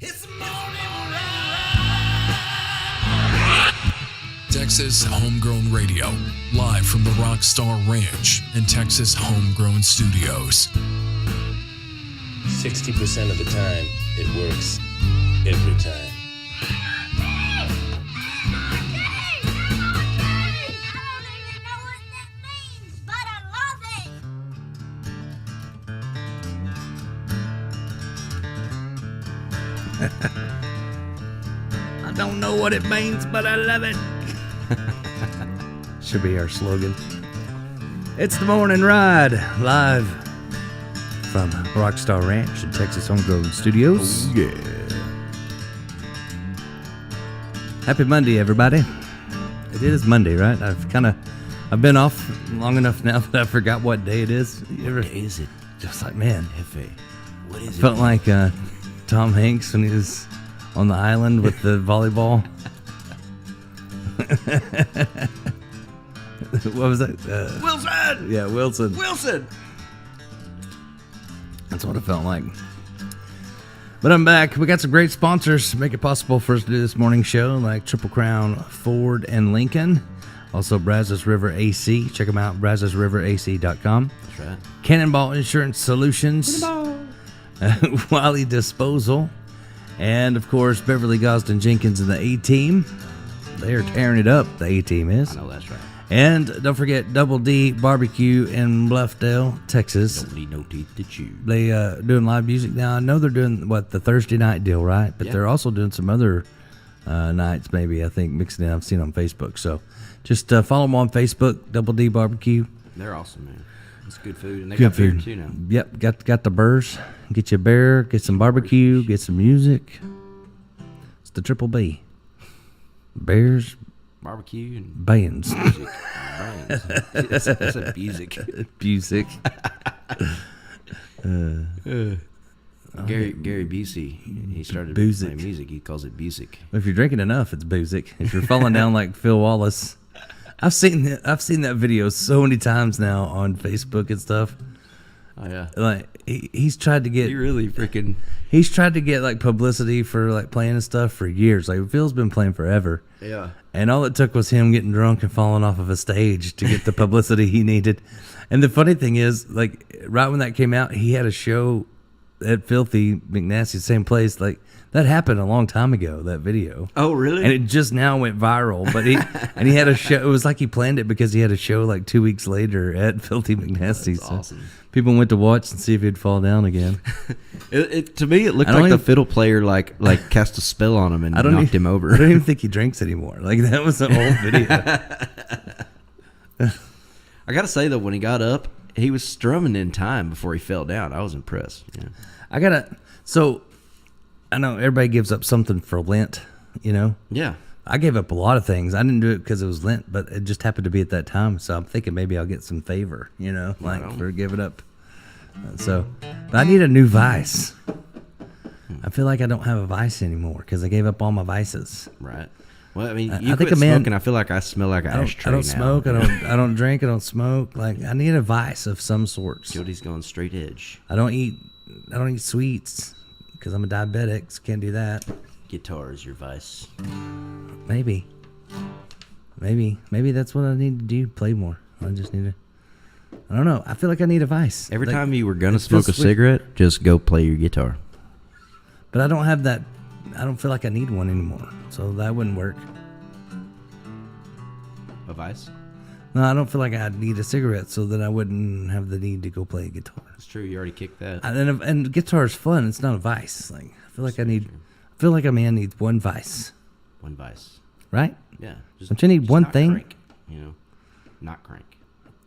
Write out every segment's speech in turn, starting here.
It's morning ride. Texas Homegrown Radio, live from the Rockstar Ranch and Texas Homegrown Studios. 60% of the time, it works every time. I don't know what it means, but I love it. Should be our slogan. It's the morning ride, live from Rockstar Ranch and Texas Homegrown Studios. Oh, yeah. Happy Monday, everybody. It is Monday, right? I've been off long enough now that I forgot what day it is. What day is it? Just like, man, Hefe. What is felt like Tom Hanks when he was on the island with the volleyball. What was that? Wilson! Yeah, Wilson. Wilson! That's what it felt like. But I'm back. We got some great sponsors to make it possible for us to do this morning show, like Triple Crown Ford and Lincoln. Also, Brazos River AC. Check them out, brazosriverac.com. That's right. Cannonball Insurance Solutions. Wiley Disposal. And, of course, Beverly Gosden Jenkins and the A-Team. They are tearing it up, the A-Team is. I know that's right. And don't forget Double D Barbecue in Bluffdale, Texas. Don't need no teeth to chew. They doing live music now. I know they're doing the Thursday night deal, right? But Yeah. they're also doing some other nights, maybe. I think mixing in. I've seen on Facebook. So just follow them on Facebook, Double D Barbecue. They're awesome, man. It's good food, and they Good got beer food. too now. Yep, got the burrs. Get you a bear, get some barbecue, get some music. It's the Triple B. Bears, Barbecue and bands, music. Brains. That's a music. music. Gary Busey, he started Busick. playing music. He calls it Busick. If you're drinking enough, it's boozic. If you're falling down like Phil Wallace, I've seen that video so many times now on Facebook and stuff. Oh yeah. Like he's tried to get He really freaking. he's tried to get like publicity for like playing and stuff for years. Like Phil's been playing forever. Yeah. And all it took was him getting drunk and falling off of a stage to get the publicity he needed. And the funny thing is, like, right when that came out, he had a show at Filthy McNasty, same place. Like, that happened a long time ago, that video. Oh really? And it just now went viral. But he had a show. It was like he planned it because he had a show like 2 weeks later at Filthy McNasty. That's so awesome. people went to watch and see if he'd fall down again. To me, it looked I don't like the even- fiddle player like cast a spell on him and knocked him over. I don't even think he drinks anymore. Like, that was the whole video. I gotta say though, when he got up, he was strumming in time before he fell down. I was impressed. Yeah. So I know everybody gives up something for Lent, you know. Yeah. I gave up a lot of things. I didn't do it because it was Lent, but it just happened to be at that time. So I'm thinking maybe I'll get some favor, you know, like on. for giving up. But I need a new vice. I feel like I don't have a vice anymore because I gave up all my vices. Right. Well, I mean, I you think quit a man- smoking. I feel like I smell like an ashtray I don't now. smoke. I don't drink. I don't smoke. Like, I need a vice of some sorts. Jody's going straight edge. I don't eat sweets because I'm a diabetic. So can't do that. Guitar is your vice. Maybe that's what I need to do. Play more. I just need to. I don't know. I feel like I need a vice. Every Like, time you were gonna it feels smoke a sweet. cigarette, just go play your guitar. But I don't have that. I don't feel like I need one anymore. So that wouldn't work. A vice? No, I don't feel like I need a cigarette so that I wouldn't have the need to go play a guitar. It's true. You already kicked that. And guitar is fun. It's not a vice. Like, I feel like I feel like a man needs one vice, One vice. right? Yeah. Don't you need just one not thing? Crank, not crank.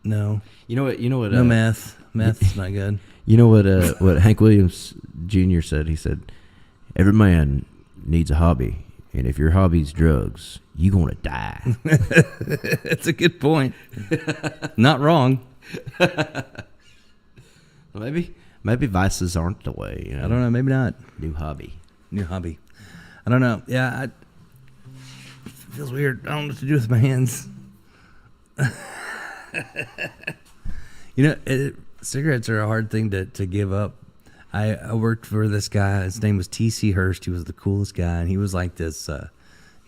No, You know what? no meth. Meth's not good. You know what? What Hank Williams Jr. said? He said, "Every man needs a hobby, and if your hobby's drugs, you gonna die." That's a good point. Not wrong. Maybe vices aren't the way. You know? I don't know. Maybe not. New hobby. New hobby. I don't know. Yeah, it feels weird. I don't know what to do with my hands. You know, cigarettes are a hard thing to give up. I worked for this guy. His name was T.C. Hurst. He was the coolest guy, and he was like this.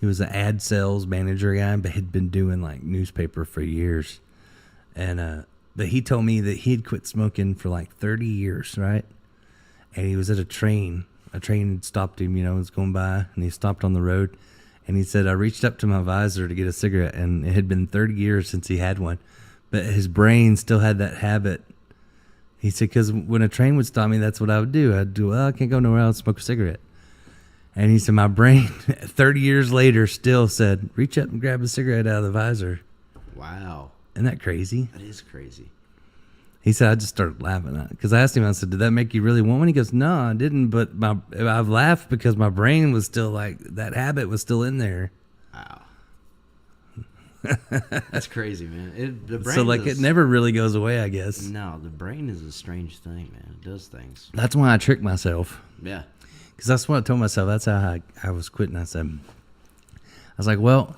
He was an ad sales manager guy, but had been doing like newspaper for years. And but he told me that he had quit smoking for like 30 years, right? And he was at a train. A train had stopped him, was going by, and he stopped on the road. And he said, I reached up to my visor to get a cigarette, and it had been 30 years since he had one. But his brain still had that habit. He said, because when a train would stop me, that's what I would do. I'd do, well, I can't go nowhere else, smoke a cigarette. And he said, my brain, 30 years later, still said, reach up and grab a cigarette out of the visor. Wow. Isn't that crazy? That is crazy. He said, I just started laughing at it. Because I asked him, I said, did that make you really want one? He goes, no, I didn't. But I've laughed because my brain was still like, that habit was still in there. Wow. That's crazy, man. The brain So, like, it never really goes away, I guess. No, the brain is a strange thing, man. It does things. That's why I trick myself. Yeah. Because that's what I told myself. That's how I was quitting. I was like, well,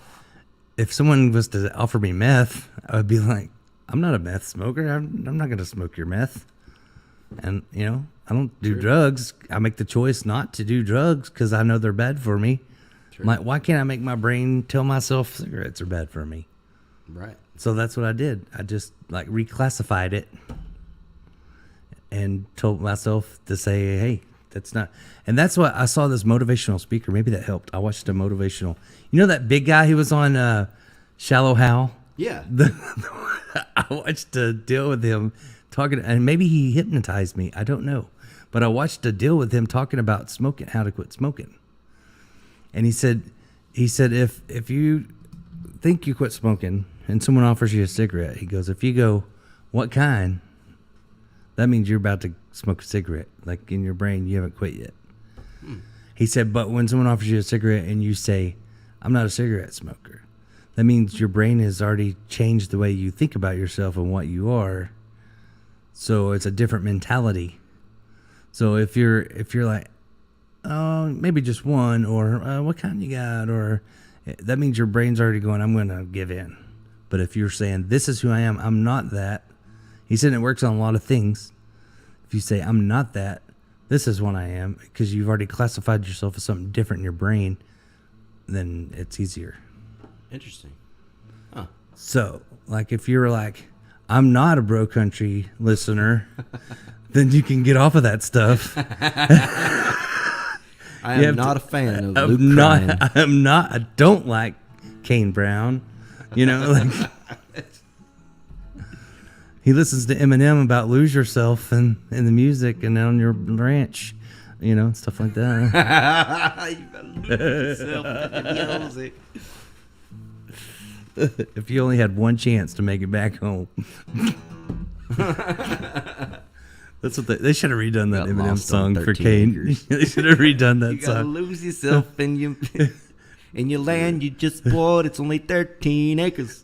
if someone was to offer me meth, I would be like, I'm not a meth smoker. I'm not going to smoke your meth. And, I don't do drugs. I make the choice not to do drugs because I know they're bad for me. True. Like, why can't I make my brain tell myself cigarettes are bad for me? Right. So that's what I did. I just, like, reclassified it and told myself to say, hey, that's not. And that's what I saw this motivational speaker. Maybe that helped. I watched a motivational. That big guy who was on Shallow Hal? Yeah. I watched a deal with him talking, and maybe he hypnotized me. I don't know. But I watched a deal with him talking about smoking, how to quit smoking. And he said, if you think you quit smoking and someone offers you a cigarette, he goes, if you go, what kind? That means you're about to smoke a cigarette. Like in your brain, you haven't quit yet. He said, but when someone offers you a cigarette and you say, I'm not a cigarette smoker, that means your brain has already changed the way you think about yourself and what you are. So it's a different mentality. So if you're like, oh, maybe just one, or what kind you got, or that means your brain's already going, I'm going to give in. But if you're saying, this is who I am, I'm not that. He said it works on a lot of things. If you say, I'm not that, this is what I am, because you've already classified yourself as something different in your brain, then it's easier. Interesting. Huh. So, like, if you're like, I'm not a bro country listener, then you can get off of that stuff. I am not a fan of Luke crying. I don't like Kane Brown. Like, he listens to Eminem about lose yourself in the music and on your ranch, stuff like that. You better lose yourself in the music. If you only had one chance to make it back home. That's what they should have redone that Got Eminem lost on song for 13 Kane. acres. They should have redone that You gotta song. lose yourself in your land you just bought. It's only 13 acres.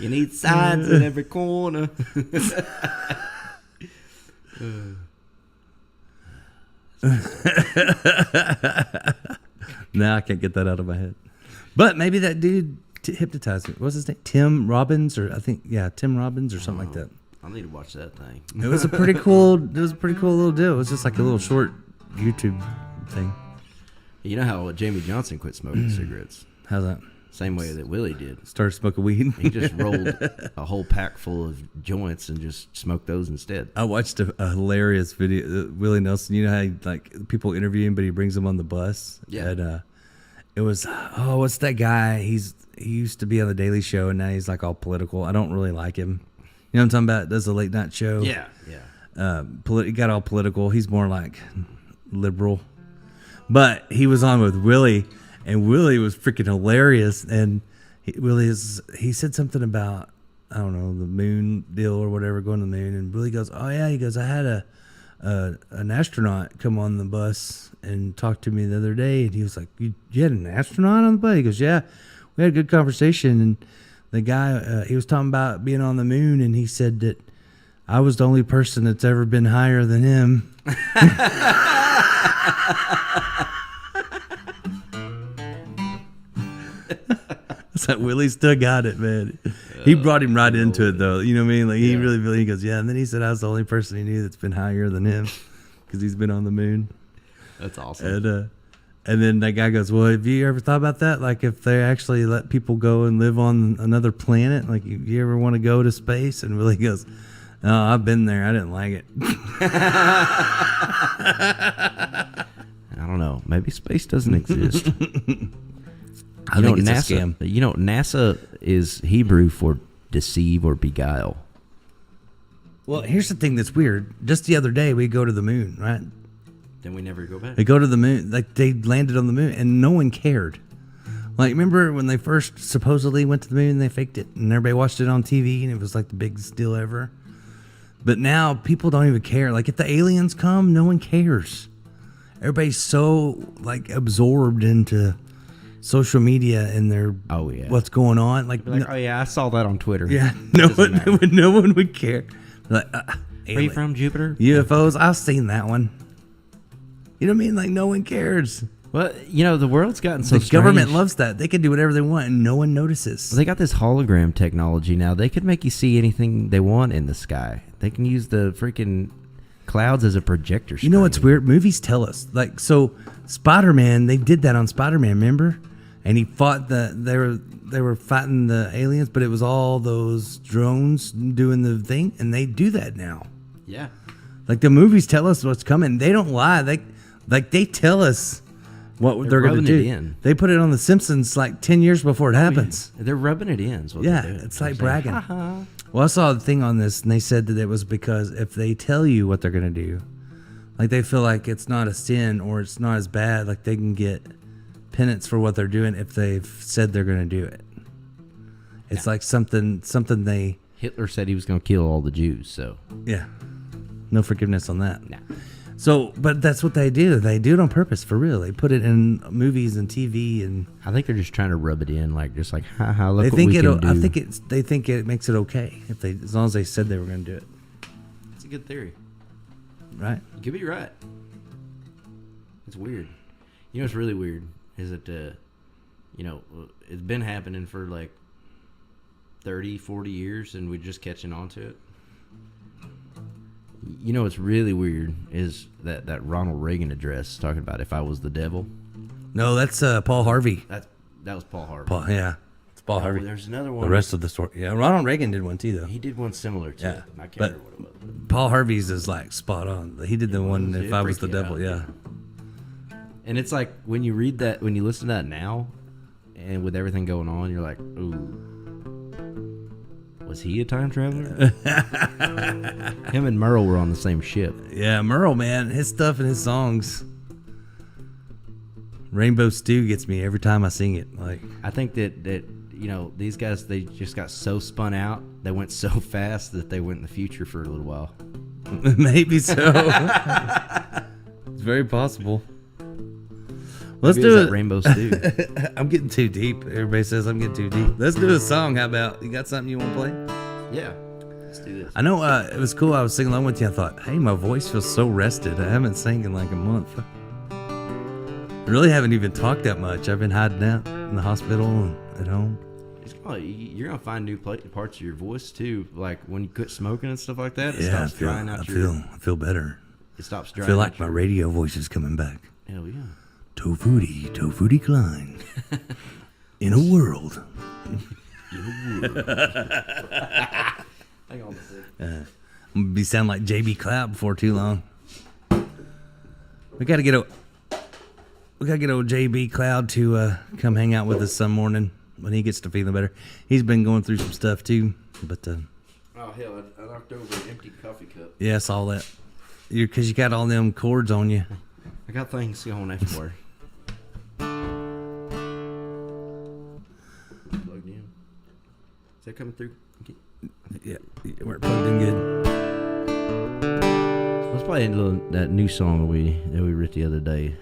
You need signs in every corner. Now I can't get that out of my head. But maybe that dude hypnotized me. What's his name? Tim Robbins, or I think, Tim Robbins or something like that. I need to watch that thing. It was a pretty cool. It was a pretty cool little deal. It was just like a little short YouTube thing. You know how Jamie Johnson quit smoking cigarettes? How's that? Same way that Willie did. Started smoking weed. He just rolled a whole pack full of joints and just smoked those instead. I watched a hilarious video. Willie Nelson, you know how like people interview him, but he brings them on the bus. Yeah. And it was what's that guy? He used to be on the Daily Show, and now he's like all political. I don't really like him. You know what I'm talking about? Does a late night show? Yeah. He got all political. He's more like liberal. But he was on with Willie, and Willie was freaking hilarious. And he said something about, I don't know, the moon deal or whatever, going to the moon. And Willie goes, oh yeah, he goes, I had an astronaut come on the bus and talk to me the other day, and he was like, you had an astronaut on the bus? He goes, yeah, we had a good conversation, and the guy, he was talking about being on the moon, and he said that I was the only person that's ever been higher than him. It's like Willie still got it, man. He brought him right into it, though. You know what I mean? Like, he really, he goes, yeah. And then he said I was the only person he knew that's been higher than him because he's been on the moon. That's awesome. And then that guy goes, well, have you ever thought about that? Like, if they actually let people go and live on another planet, like, you ever want to go to space? And Willie goes, no, I've been there. I didn't like it. I don't know. Maybe space doesn't exist. I think it's a scam. You know, NASA is Hebrew for deceive or beguile. Well, here's the thing that's weird. Just the other day, we go to the moon, right? Then we never go back. They go to the moon. Like, they landed on the moon, and no one cared. Like, remember when they first supposedly went to the moon and they faked it, and everybody watched it on TV, and it was like the biggest deal ever? But now people don't even care. Like, if the aliens come, no one cares. Everybody's so, like, absorbed into social media and their what's going on. Like, oh yeah, I saw that on Twitter. Yeah, no one would care. Like, are you from Jupiter? UFOs, I've seen that one. You know what I mean? Like, no one cares. Well, you know, the world's gotten so the government loves that. They can do whatever they want and no one notices. Well, they got this hologram technology now. They could make you see anything they want in the sky. They can use the freaking clouds as a projector screen. You know what's weird? Movies tell us. Like, so Spider-Man, they did that on Spider-Man, remember? And he fought they were fighting the aliens, but it was all those drones doing the thing, and they do that now. Yeah. Like, the movies tell us what's coming. They don't lie. They tell us what they're going to do. They put it on The Simpsons like 10 years before it happens. Yeah. They're rubbing it in. It's like bragging. Well, I saw a thing on this, and they said that it was because if they tell you what they're going to do, like, they feel like it's not a sin or it's not as bad, like, they can get penance for what they're doing if they've said they're going to do it. It's like something they... Hitler said he was going to kill all the Jews, so... Yeah. No forgiveness on that. Nah. So, but that's what they do. They do it on purpose, for real. They put it in movies and TV, and I think they're just trying to rub it in, like, just like, haha, look they what think we can do. I think they think it makes it okay if they, as long as they said they were going to do it. It's a good theory, right? You could be right. It's weird. You know what's really weird is that, you know, it's been happening for like 30, 40 years, and we're just catching on to it. You know what's really weird is that Ronald Reagan address talking about if I was the devil. No, that's Paul Harvey. That was Paul Harvey. It's Paul Harvey. There's another one. The rest of the story. Yeah, Ronald Reagan did one too, though. He did one similar to it. I can't remember what it was. Paul Harvey's is like spot on. He did the one if I was the devil. Yeah. And it's like when you read that, when you listen to that now, and with everything going on, you're like, ooh. Was he a time traveler? Him and Merle were on the same ship. Yeah, Merle, man, his stuff and his songs. Rainbow Stew gets me every time I sing it. Like, I think that you know, these guys, they just got so spun out. They went so fast that they went in the future for a little while. Maybe so. It's very possible. Let's do it. Rainbow Stew. I'm getting too deep. Everybody says I'm getting too deep. Let's do a song. How about, you got something you want to play? Yeah. Let's do this. I know it was cool. I was singing along with you. I thought, hey, my voice feels so rested. I haven't sang in like a month. I really haven't even talked that much. I've been hiding out in the hospital and at home. You're going to find new parts of your voice too. Like when you quit smoking and stuff like that, it yeah, stops drying out I feel better. It stops drying. I feel like my radio voice is coming back. Hell yeah. Tofuti Klein. In a world. Hang on a second. I'm gonna be sound like JB Cloud before too long. We gotta get old JB Cloud to come hang out with us some morning when he gets to feeling better. He's been going through some stuff too, but oh hell, I knocked over an empty coffee cup. Yeah, I saw that. Because you got all them cords on you. I got things going everywhere. Plugged in. Is that coming through? Okay. Yeah, we're plugged in good. Let's play that new song that we wrote the other day.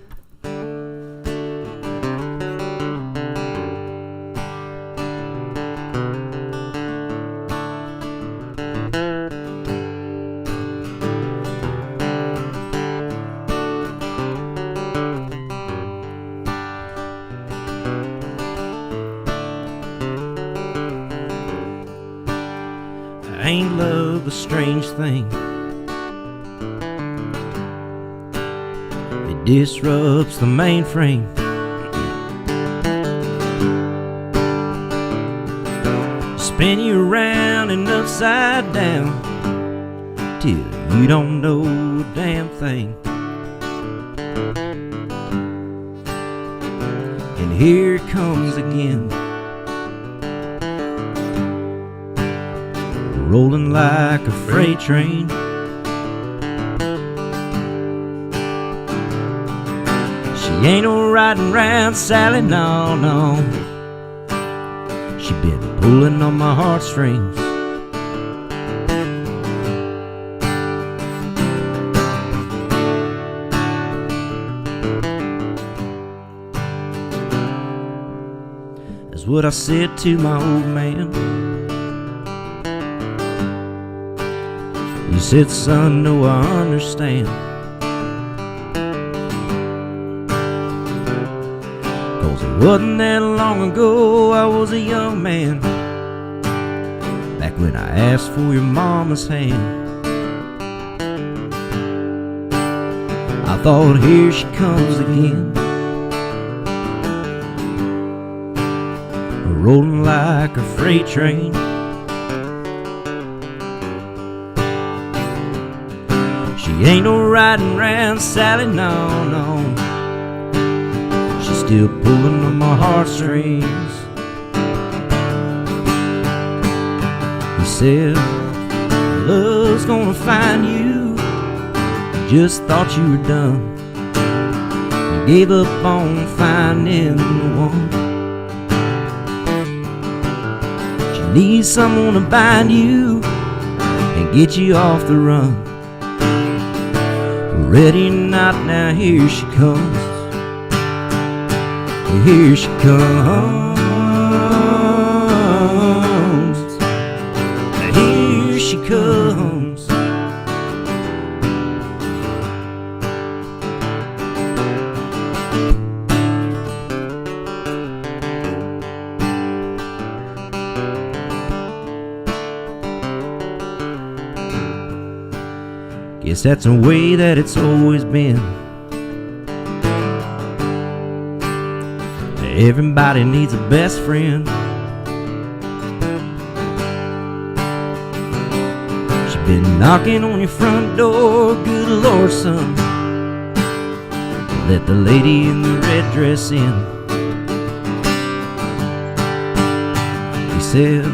the strange thing. It disrupts the mainframe. Spin you around and upside down till you don't know a damn thing. And here it comes again, rolling like a freight train. She ain't no riding round Sally, no, no. She been pulling on my heartstrings. That's what I said to my old man. He said, son, no, I understand. 'Cause it wasn't that long ago I was a young man, back when I asked for your mama's hand. I thought, here she comes again, rolling like a freight train. She ain't no riding round Sally, no, no. She's still pulling on my heartstrings. He said, love's gonna find you. You just thought you were done. You gave up on finding the one. She needs someone to bind you and get you off the run. Ready or not, now here she comes. Here she comes. Here she comes. Guess that's the way that it's always been. Everybody needs a best friend. She's been knocking on your front door, good Lord, son. Let the lady in the red dress in. He said,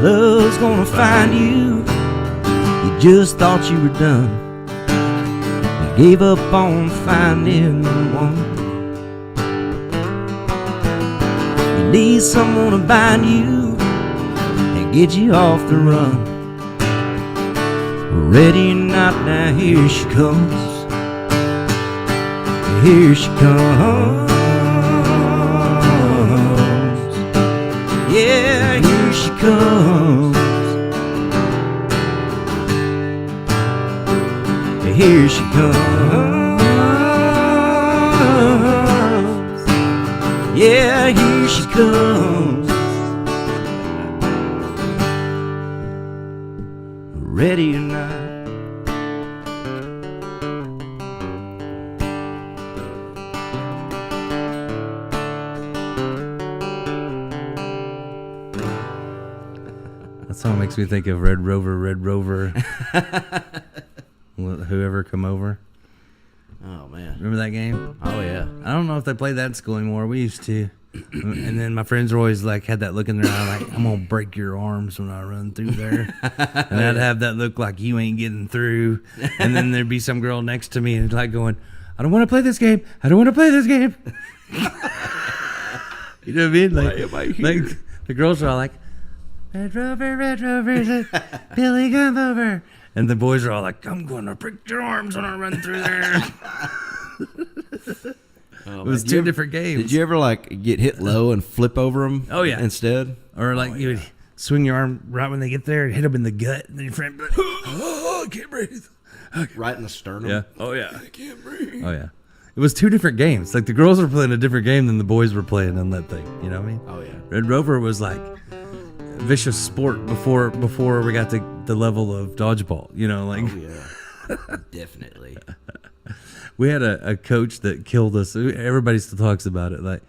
love's gonna find you. You just thought you were done. You gave up on finding the one. You need someone to bind you and get you off the run. Ready or not, now here she comes. Here she comes. Yeah, here she comes. Here she comes. Yeah, here she comes. Ready or not. That song makes me think of Red Rover, Red Rover. Whoever come over. Oh man, Remember that game? oh yeah. I don't know if they play that in school anymore. We used to. And then my friends were always like, had that look in their eye like, I'm going to break your arms when I run through there. And I'd have that look like you ain't getting through. And then there'd be some girl next to me and like going, I don't want to play this game. I don't want to play this game. You know what I mean? Like the girls are all like, Red Rover, Billy, come over. And the boys are all like, I'm going to break your arms when I run through there. Oh, It was two different games. Did you ever like get hit low and flip over them? Oh, yeah. Instead, Or like you would swing your arm right when they get there and hit them in the gut. And then your friend would be like, oh, I can't breathe. right in the sternum. Yeah. Oh, yeah. I can't breathe. Oh, yeah. It was two different games. Like the girls were playing a different game than the boys were playing on that thing. You know what I mean? Oh yeah. Red Rover was like vicious sport before we got to the level of dodgeball. You know, like yeah, definitely. we had a coach that killed us. Everybody still talks about it. Like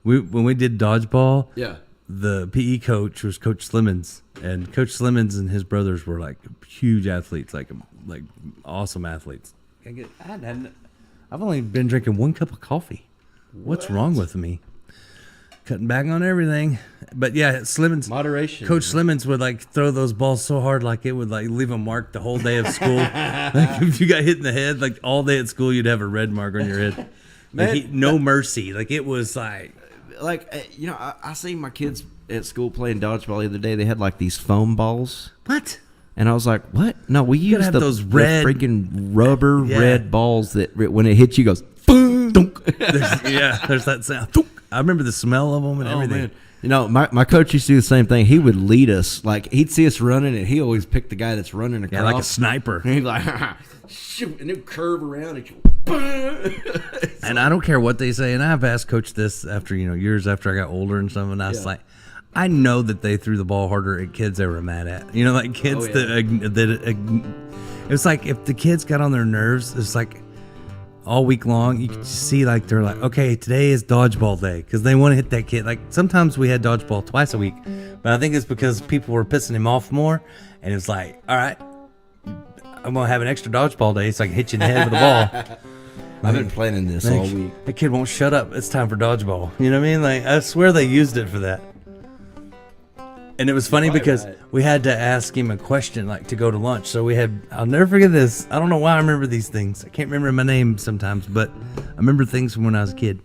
when we did dodgeball, Yeah. the PE coach was Coach Slimmons, and Coach Slimmons and his brothers were like huge athletes, like awesome athletes. I've only been drinking 1 cup of coffee. What's wrong with me? Cutting back on everything. But yeah, Slimmons. Moderation. Coach Slimmons would like throw those balls so hard, like it would like leave a mark the whole day of school. Like if you got hit in the head, like all day at school, you'd have a red mark on your head. Like no mercy. Like it was like. I seen my kids at school playing dodgeball the other day. They had like these foam balls. What? And I was like, what? No, we use have the those red- freaking rubber red balls that when it hits you goes, Dunk. There's that sound. Dunk. I remember the smell of them and everything. man. You know, my coach used to do the same thing. He would lead us. Like, he'd see us running, and he always picked the guy that's running across. Yeah, like a sniper. And he'd like, shoot, and he'd curve around and And I don't care what they say. And I've asked Coach this after, years after I got older and stuff. And I was like, I know that they threw the ball harder at kids they were mad at. Like kids it was like if the kids got on their nerves, it's like all week long, you could just see like they're like, okay, today is dodgeball day because they want to hit that kid. Like sometimes we had dodgeball twice a week, but I think it's because people were pissing him off more. And it's like, all right, I'm going to have an extra dodgeball day so I can hit you in the head with the ball. I've been planning this all week. That kid won't shut up. It's time for dodgeball. You know what I mean? Like, I swear they used it for that. And it was funny because we had to ask him a question, like to go to lunch. So I'll never forget this. I don't know why I remember these things. I can't remember my name sometimes, but I remember things from when I was a kid.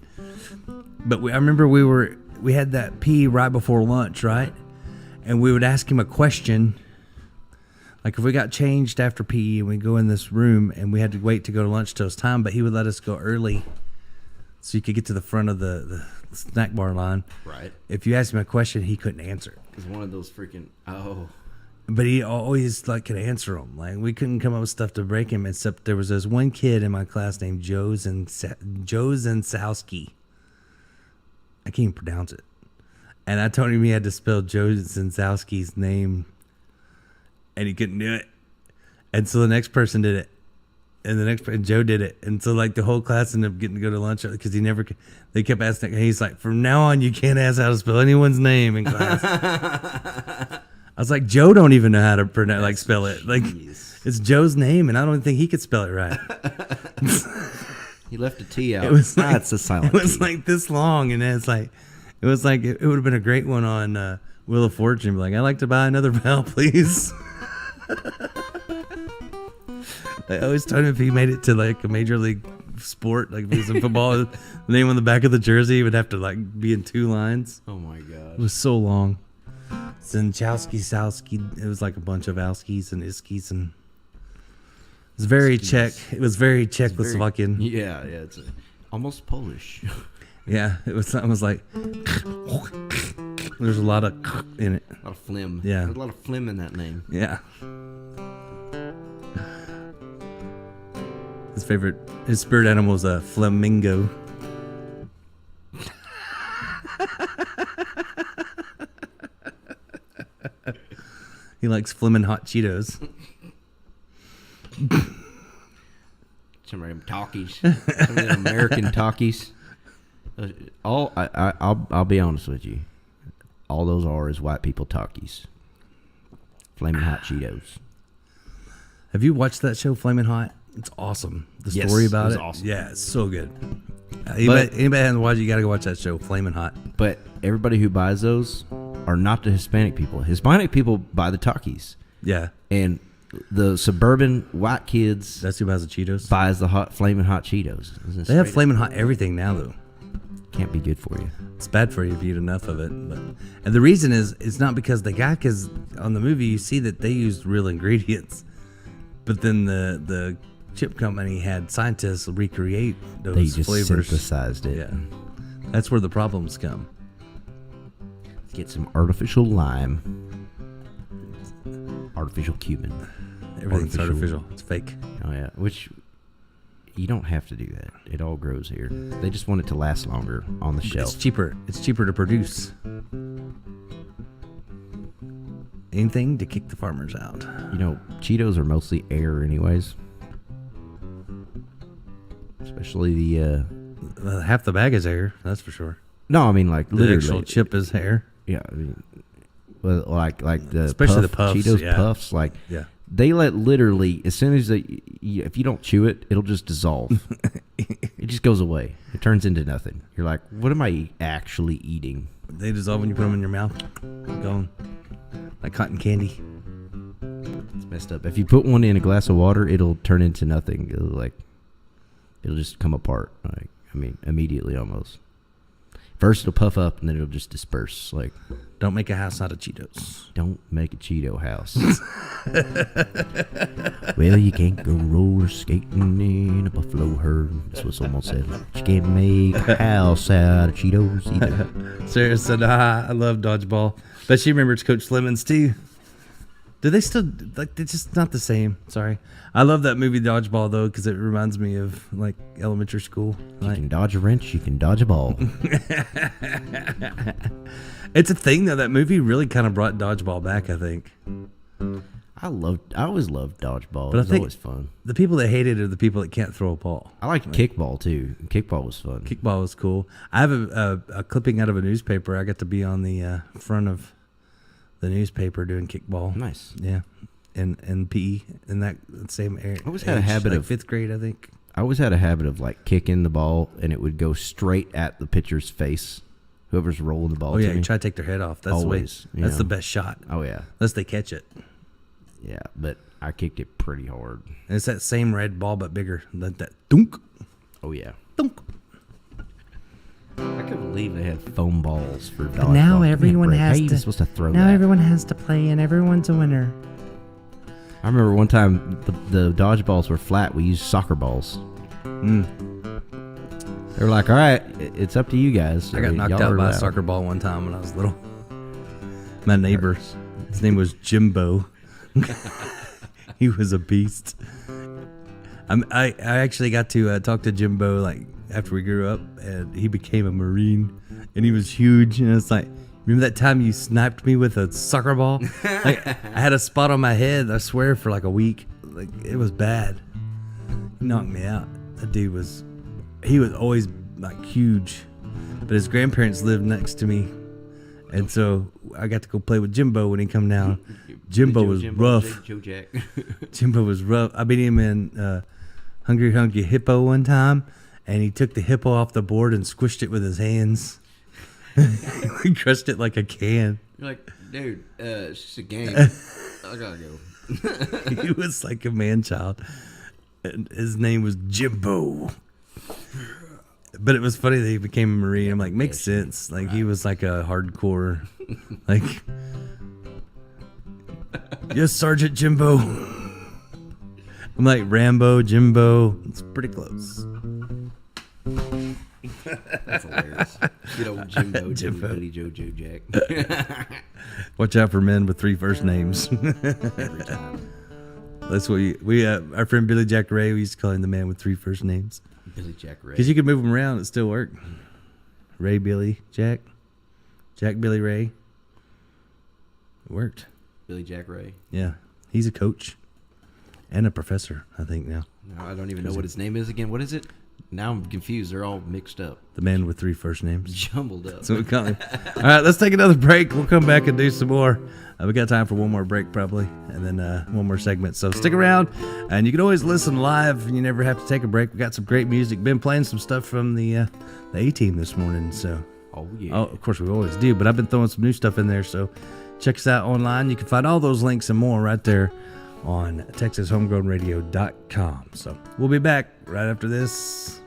But I remember we had that pee right before lunch, right? And we would ask him a question. Like if we got changed after PE and we go in this room and we had to wait to go to lunch till it's time, but he would let us go early so you could get to the front of the snack bar line. Right. If you asked him a question, he couldn't answer it. It's one of those freaking, But he always like could answer them. Like we couldn't come up with stuff to break him, except there was this one kid in my class named Joe Zensowski. I can't even pronounce it. And I told him he had to spell Joe Zensowski's name, and he couldn't do it. And so the next person did it, and Joe did it. And so like the whole class ended up getting to go to lunch because they kept asking. He's like, from now on, you can't ask how to spell anyone's name in class. I was like, Joe don't even know how to pronounce, spell it. Like, it's Joe's name, and I don't think he could spell it right. He left a T out. It was like, it's a silent It was T. like this long, and it's like, it would have been a great one on Wheel of Fortune. Like, I'd like to buy another vowel, please. I always told him if he made it to like a major league sport, like if he was in football, the name on the back of the jersey would have to like be in 2 lines. Oh my god. It was so long. Zenchowski, Sowski. It was like a bunch of Alskis and Iskis, and it was very Czech. It was very Czechoslovakian. Yeah, it's almost Polish. Yeah, it was something. Was like there's a lot of in it. A lot of phlegm. Yeah. There's a lot of phlegm in that name. Yeah. His spirit animal was a flamingo. He likes flaming hot Cheetos. Some of them talkies. Some of them American talkies. I'll be honest with you. All those are is white people talkies. Flaming hot Cheetos. Have you watched that show, Flamin' Hot? It's awesome. The story about it. Awesome. Yeah, it's so good. Anybody hasn't watched it, you got to go watch that show, Flamin' Hot. But everybody who buys those are not the Hispanic people. Hispanic people buy the talkies. Yeah. And the suburban white kids That's who buys the Cheetos. buys the flaming hot Cheetos. They have Flamin' Hot everything now, though. Can't be good for you. It's bad for you if you eat enough of it. And the reason is, it's not because because on the movie you see that they used real ingredients. But then the chip company had scientists recreate those They just flavors. synthesized it. Yeah. That's where the problems come. Get some artificial lime. Artificial cumin. Everything's artificial. It's fake. Oh, yeah. Which you don't have to do that. It all grows here. They just want it to last longer on the shelf. It's cheaper. It's cheaper to produce. And anything to kick the farmers out. You know, Cheetos are mostly air, anyways. Especially the. Half the bag is air, that's for sure. No, I mean like The literally. actual chip is hair. Yeah, I mean, well, like the Especially the puffs, Cheetos yeah. puffs, like Yeah. they let literally as soon as if you don't chew it, it'll just dissolve. It just goes away. It turns into nothing. You're like, what am I actually eating? They dissolve when you put them in your mouth. Gone. Like cotton candy. It's messed up. If you put one in a glass of water, it'll turn into nothing. It'll just come apart. Like, I mean, immediately almost. First it'll puff up and then it'll just disperse. Like, Don't make a house out of Cheetos. don't make a Cheeto house. Well, you can't go roller skating in a buffalo herd. That's what someone said. You can't make a house out of Cheetos either. Sarah said, I love dodgeball. But she remembers Coach Lemons too. Do they still, like, it's just not the same. Sorry. I love that movie Dodgeball though, because it reminds me of like elementary school. You Like, can dodge a wrench, you can dodge a ball. it's a thing though. That movie really kind of brought dodgeball back, I think. I always loved dodgeball. But I It was think- always fun. The people that hate it are the people that can't throw a ball. I liked kickball too. Kickball was fun. Kickball was cool. I have a clipping out of a newspaper. I got to be on the front of the newspaper doing kickball. Nice. Yeah, and PE in that same area. I always had a habit like of- fifth grade, I think. I always had a habit of like kicking the ball and it would go straight at the pitcher's face. Whoever's rolling the ball. Oh yeah, to you me. try to take their head off. That's Always, the way. That's yeah. the best shot, Oh yeah, unless they catch it. yeah. But I kicked it pretty hard. And it's that same red ball but bigger. That dunk, Oh yeah. dunk. I couldn't believe they had foam balls for dodgeball. now Give me a everyone break. How has you to- supposed to throw Now that? everyone has to play and everyone's a winner. I remember one time the dodgeballs were flat. We used soccer balls. Mm. They were like, "All right, it's up to you guys." I got knocked Y'all out are by a loud. soccer ball one time when I was little. My neighbor, his name was Jimbo. He was a beast. I actually got to talk to Jimbo like after we grew up, and he became a Marine, and he was huge. And it's like, remember that time you sniped me with a soccer ball? Like, I had a spot on my head, I swear, for like a week. Like, it was bad. He knocked me out. That dude was, he was always like huge, but his grandparents lived next to me, and so I got to go play with Jimbo when he come down. Jimbo was rough. Jimbo was rough. I beat him in Hungry Hungry Hippo one time, and he took the hippo off the board and squished it with his hands. He crushed it like a can. You're like, dude, it's just a game. I gotta go. He was like a man child. And his name was Jimbo. But it was funny that he became a Marine. I'm like, makes sense. Like, he was like a hardcore, like, yes, Sergeant Jimbo. I'm like, Rambo, Jimbo. It's pretty close. That's hilarious. Good old Jimbo, Jimbo. Billy Joe, Joe Jack. Watch out for men with 3 first names. Every time. That's what we our friend Billy Jack Ray, we used to call him the man with 3 first names. Billy Jack Ray. Because you could move them around, it still worked. Ray, Billy, Jack. Jack, Billy, Ray. It worked. Billy Jack Ray. Yeah. He's a coach and a professor, I think, now. No, I don't even know what his name is again. What is it? Now I'm confused. They're all mixed up, The man with 3 first names. jumbled up. That's what we call him. All right, let's take another break. We'll come back and do some more. We got time for one more break, probably, and then one more segment. So stick around, and you can always listen live, and you never have to take a break. We got some great music. Been playing some stuff from the A-Team this morning, so... Oh yeah. Oh, of course, we always do, but I've been throwing some new stuff in there, so check us out online. You can find all those links and more right there on TexasHomegrownRadio.com. So we'll be back right after this.